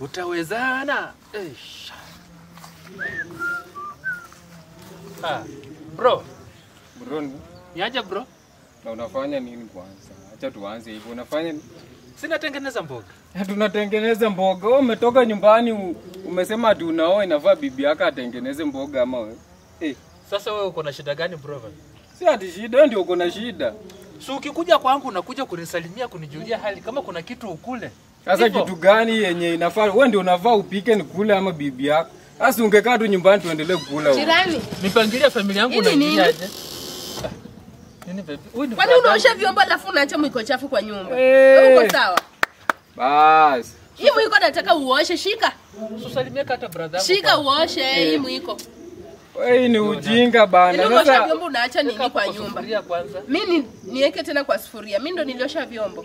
Utawezana. Bro. Bro. Niaje bro? Na unafanya nini kwanza? Acha tuanze hivyo. Unafanya nini? Sina tengeneza mboga. Tunatengeneza mboga. Wewe umetoka nyumbani umesema ati unaoa inafaa bibi yako atengeneze mboga ama wewe? Sasa wewe uko na shida gani bro? Si ati shida ndio uko na shida. So ukikuja kwangu unakuja kunisalimia kunijulia hali kama kuna kitu ukule. Sasa kitu gani yenye inafaa wewe ndio unafaa upike nikule ama bibi yako? Sasa ungekaa tu nyumbani tuendelee kukula. Jirani, nipangilia familia yangu na ingiaje? Nini baby? Kwani unaosha vyombo alafu unaacha mwiko chafu kwa nyumba? Uko sawa? Bas. Hii mwiko nataka uoshe, shika. Usalimie hata brother yangu. Shika uoshe hii mwiko. Wewe ni ujinga bana. Sasa vyombo unaacha nini kwa nyumba? Mimi niweke tena kwa sufuria. Mimi ndo niliosha vyombo.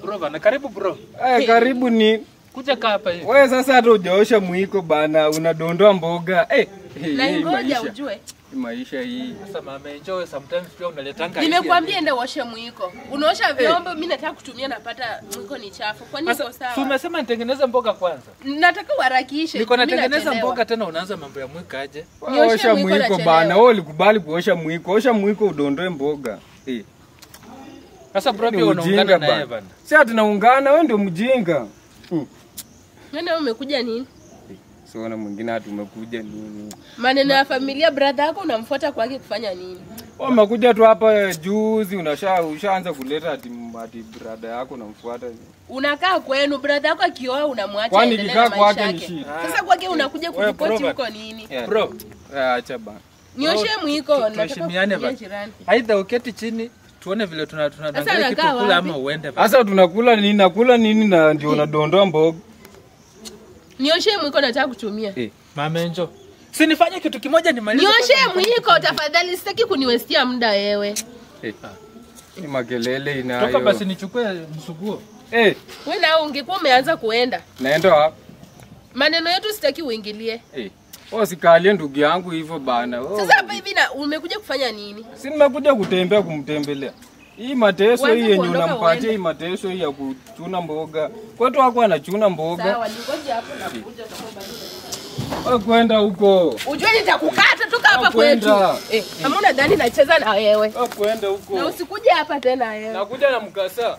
Bro bana, karibu bro. Karibu ni kuja kaa hapa hivi. Wewe sasa hata hujaosha mwiko bana, unadondoa mboga. Na ngoja ujue. Maisha hii. Sasa mama enjoy sometimes pia unaletanga. Nimekwambia enda uoshe mwiko. Unaosha vyombo, mimi nataka kutumia napata mwiko ni chafu. Kwa nini uko sawa? Si umesema nitengeneze mboga kwanza? Nataka uharakishe. Niko natengeneza mboga tena unaanza mambo ya mwiko aje? Osha mwiko bana, wewe ulikubali kuosha mwiko. Osha mwiko udondoe mboga. Sasa bro pia unaungana na yeye bana. Si tunaungana, wewe ndio mjinga. Wewe umekuja nini? Siona mwingine hata umekuja nini? Maneno ya familia, brother yako unamfuata kwake kufanya nini? Wewe umekuja tu hapa juzi ushaanza kuleta ati brother yako unamfuata. Unakaa kwenu, brother yako akioa unamwacha. Kwani kikaa kwake ni shida. Sasa kwake unakuja kuripoti huko nini? Bro, acha bana. Nioshe mwiko na tuheshimiane bana. Aidha uketi chini tuone vile tunadangalia kitu kula ama uende bana. Sasa tunakula nini? Nakula nini na ndio unadondoa mboga? Nioshe mwiko nataka kutumia. Mama enjo. Si nifanye kitu kimoja nimalize. Nioshe mwiko tafadhali, sitaki kuniwestia muda wewe. Ni makelele inayo. Toka basi nichukue msuguo. Wewe nao ungekuwa umeanza kuenda. Naenda wapi? Maneno yetu sitaki uingilie. Usikalie ndugu yangu hivyo bana. Sasa hapa hivi na umekuja kufanya nini? Si nimekuja kutembea kumtembelea. Hii mateso hii yenye unampatia hii mateso hii ya kuchuna mboga. Kwetu wako anachuna mboga. Sawa, ngoja hapo na kuja wewe kwenda huko. Ujue nitakukata toka hapa kwetu. Hamuna dhani nacheza na wewe. Wewe kwenda huko. Na usikuje hapa tena wewe. Nakuja na mkasa.